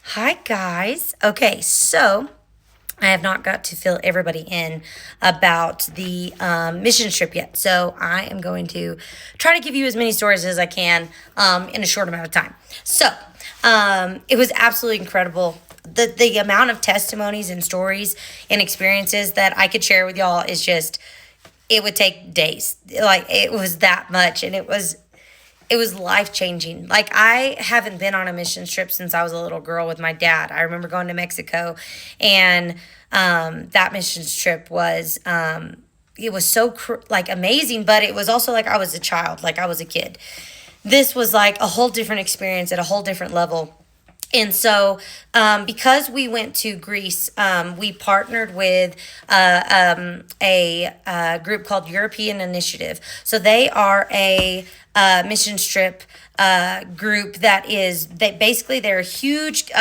Hi, guys. Okay, so I have not got to fill everybody in about the mission trip yet. So I am going to try to give you as many stories as I can in a short amount of time. So it was absolutely incredible. The amount of testimonies and stories and experiences that I could share with y'all is just, it would take days. Like, it was that much. And it was life changing. Like, I haven't been on a mission trip since I was a little girl with my dad. I remember going to Mexico, and that mission trip was it was so like amazing, but it was also like I was a child, like I was a kid. This was like a whole different experience at a whole different level. And so, because we went to Greece, we partnered with a group called European Initiative. So they are a mission trip group that basically they're a huge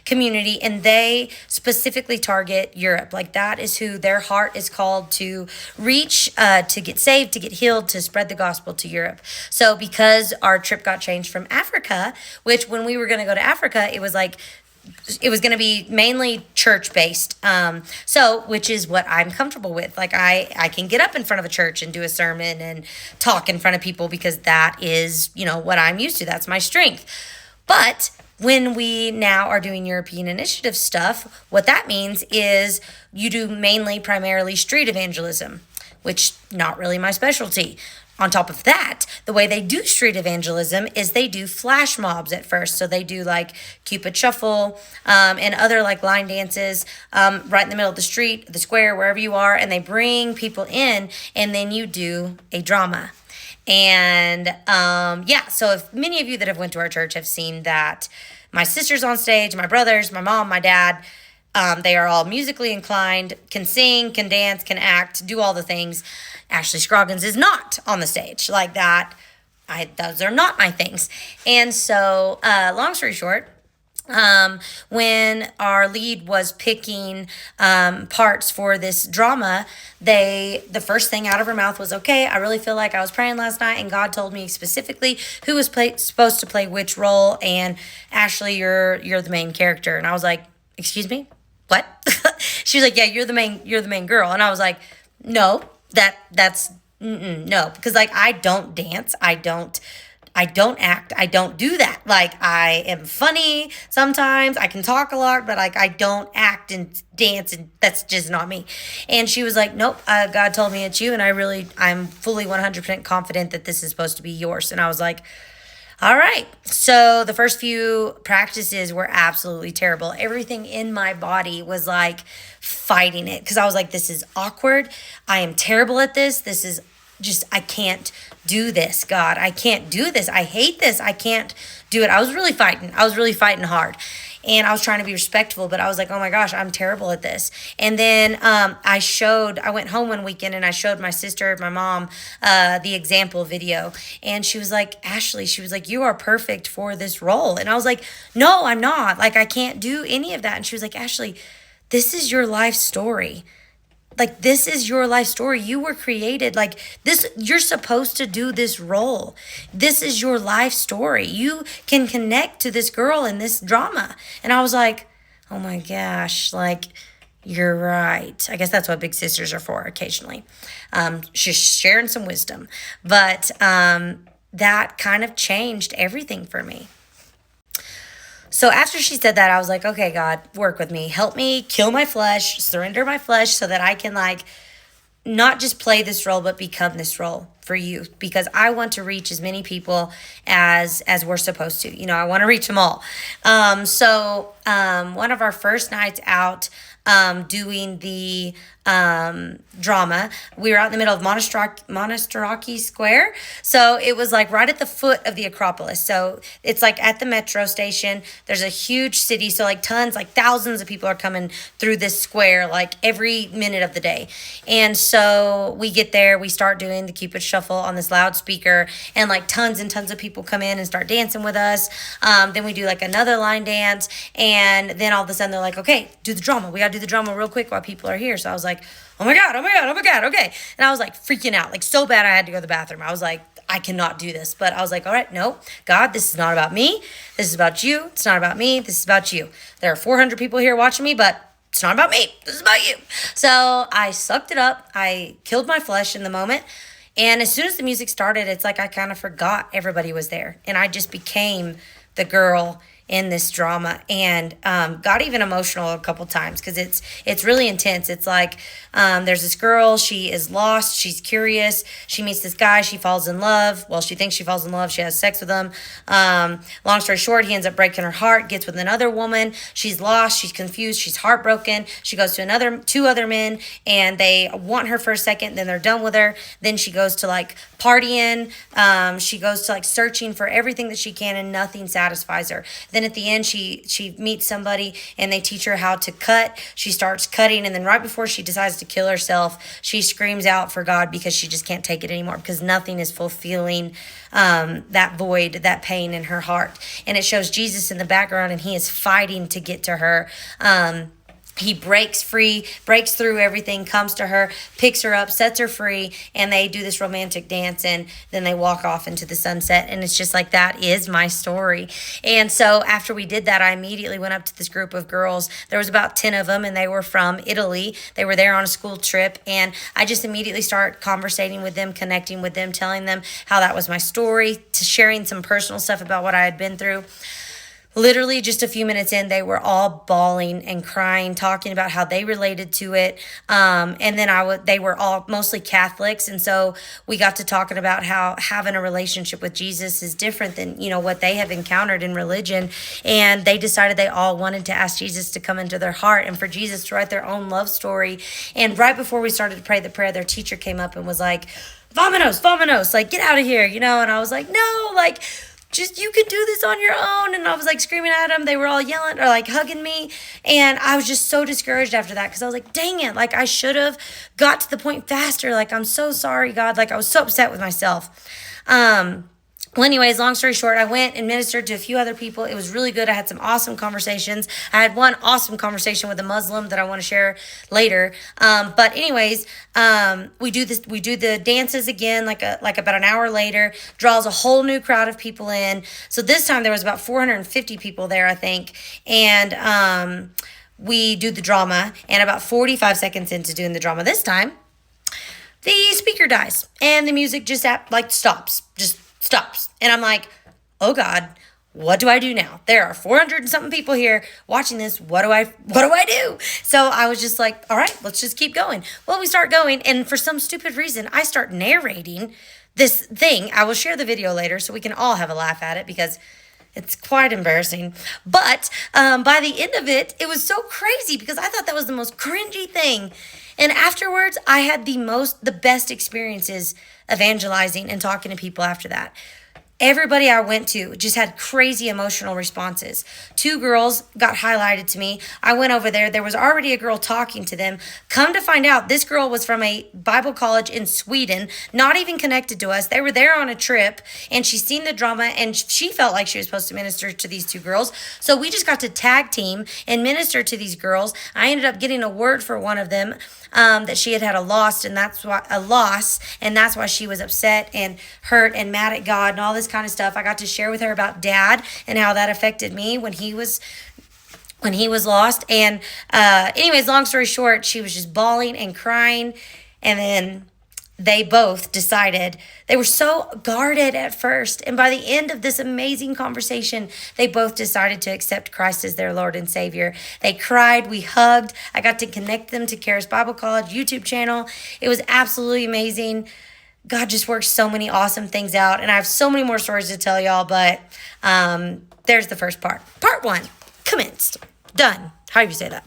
community, and they specifically target Europe. Like, that is who their heart is called to reach, to get saved, to get healed, to spread the gospel to Europe. So because our trip got changed from Africa, which when we were going to go to Africa, it was going to be mainly church based. So, which is what I'm comfortable with. Like, I can get up in front of a church and do a sermon and talk in front of people because that is, what I'm used to. That's my strength. But when we now are doing European initiative stuff, what that means is you do primarily street evangelism, which not really my specialty. On top of that, the way they do street evangelism is they do flash mobs at first. So they do like Cupid Shuffle and other like line dances right in the middle of the street, the square, wherever you are, and they bring people in, and then you do a drama. And so if many of you that have went to our church have seen that my sister's on stage, my brothers, my mom, my dad, they are all musically inclined, can sing, can dance, can act, do all the things. Ashley Scroggins is not on the stage like that. Those are not my things. And so, long story short, when our lead was picking parts for this drama, the first thing out of her mouth was, "Okay, I really feel like I was praying last night, and God told me specifically who was supposed to play which role. And Ashley, you're the main character." And I was like, "Excuse me, what?" She was like, "Yeah, you're the main girl." And I was like, "No, that's no, because like I don't dance, I don't act, I don't do that. Like, I am funny sometimes, I can talk a lot, but like I don't act and dance, and that's just not me." And she was like, "Nope, God told me it's you, and I'm fully 100% confident that this is supposed to be yours." And I was like, all right. So the first few practices were absolutely terrible. Everything in my body was like fighting it because I was like, this is awkward. I am terrible at this. This is just, I can't do this, God. I can't do this. I hate this. I can't do it. I was really fighting. I was really fighting hard. And I was trying to be respectful, but I was like, oh my gosh, I'm terrible at this. And then I went home one weekend and I showed my sister, my mom, the example video. And she was like, "Ashley," she was like, "you are perfect for this role." And I was like, "No, I'm not. Like, I can't do any of that." And she was like, "Ashley, this is your life story. Like, this is your life story. You were created like this. You're supposed to do this role. This is your life story. You can connect to this girl in this drama." And I was like, oh my gosh, like, you're right. I guess that's what big sisters are for occasionally. She's sharing some wisdom. But that kind of changed everything for me. So after she said that, I was like, "Okay, God, work with me. Help me kill my flesh, surrender my flesh so that I can, like, not just play this role but become this role for you, because I want to reach as many people as we're supposed to. I want to reach them all." One of our first nights out doing the drama, we were out in the middle of Monastiraki Square. So it was like right at the foot of the Acropolis. So it's like at the metro station. There's a huge city. So like thousands of people are coming through this square like every minute of the day. And so we get there, we start doing the Cupid Shuffle on this loudspeaker, and like tons and tons of people come in and start dancing with us. Then we do like another line dance, and then all of a sudden they're like, "Okay, do the drama. We got to do the drama real quick while people are here." So I was like, "Oh my God, oh my God, oh my God, okay." And I was like freaking out, like so bad I had to go to the bathroom. I was like, I cannot do this. But I was like, all right, no, God, this is not about me. This is about you. It's not about me. This is about you. There are 400 people here watching me, but it's not about me. This is about you. So I sucked it up. I killed my flesh in the moment. And as soon as the music started, it's like I kind of forgot everybody was there. And I just became the girl in this drama, and got even emotional a couple times because it's really intense. It's like there's this girl, she is lost, she's curious, she meets this guy, she falls in love. Well, she thinks she falls in love, she has sex with him. Long story short, he ends up breaking her heart, gets with another woman. She's lost, she's confused, she's heartbroken. She goes to two other men, and they want her for a second, then they're done with her. Then she goes to like partying, she goes to like searching for everything that she can, and nothing satisfies her. Then at the end, she meets somebody and they teach her how to cut. She starts cutting, and then right before she decides to kill herself, she screams out for God because she just can't take it anymore, because nothing is fulfilling that void, that pain in her heart. And it shows Jesus in the background, and he is fighting to get to her. He breaks free, breaks through everything, comes to her, picks her up, sets her free, and they do this romantic dance, and then they walk off into the sunset. And it's just like, that is my story. And so after we did that, I immediately went up to this group of girls. There was about 10 of them, and they were from Italy. They were there on a school trip, and I just immediately started conversating with them, connecting with them, telling them how that was my story, to sharing some personal stuff about what I had been through. Literally just a few minutes in, they were all bawling and crying, talking about how they related to it. And then they were all mostly Catholics. And so we got to talking about how having a relationship with Jesus is different than, what they have encountered in religion. And they decided they all wanted to ask Jesus to come into their heart and for Jesus to write their own love story. And right before we started to pray the prayer, their teacher came up and was like, "Vamonos, like, get out of here," And I was like, "No, like, just, you could do this on your own." And I was like screaming at them. They were all yelling or like hugging me. And I was just so discouraged after that, because I was like, dang it. Like, I should have got to the point faster. Like, I'm so sorry, God. Like, I was so upset with myself. Well, anyways, long story short, I went and ministered to a few other people. It was really good. I had some awesome conversations. I had one awesome conversation with a Muslim that I want to share later. But anyways, we do the dances again, like about an hour later, draws a whole new crowd of people in. So this time there was about 450 people there, I think. And we do the drama, and about 45 seconds into doing the drama this time, the speaker dies and the music just stops. And I'm like, oh God, what do I do now? There are 400 and something people here watching this. What do I do? So I was just like, all right, let's just keep going. Well, we start going, and for some stupid reason, I start narrating this thing. I will share the video later so we can all have a laugh at it, because it's quite embarrassing. But by the end of it, it was so crazy, because I thought that was the most cringy thing. And afterwards, I had the best experiences evangelizing and talking to people after that. Everybody I went to just had crazy emotional responses. 2 girls got highlighted to me. I went over there. There was already a girl talking to them. Come to find out, this girl was from a Bible college in Sweden, not even connected to us. They were there on a trip, and she's seen the drama, and she felt like she was supposed to minister to these 2 girls. So we just got to tag team and minister to these girls. I ended up getting a word for one of them, that she had a loss, and that's why she was upset and hurt and mad at God and all this kind of stuff. I got to share with her about Dad and how that affected me when he was lost. And anyways, long story short, she was just bawling and crying. And then they both decided, they were so guarded at first, and by the end of this amazing conversation, they both decided to accept Christ as their Lord and Savior. They cried, we hugged. I got to connect them to Charis Bible College YouTube channel. It was absolutely amazing. God just worked so many awesome things out, and I have so many more stories to tell y'all, but there's the first part. Part 1, commenced. Done. How do you say that?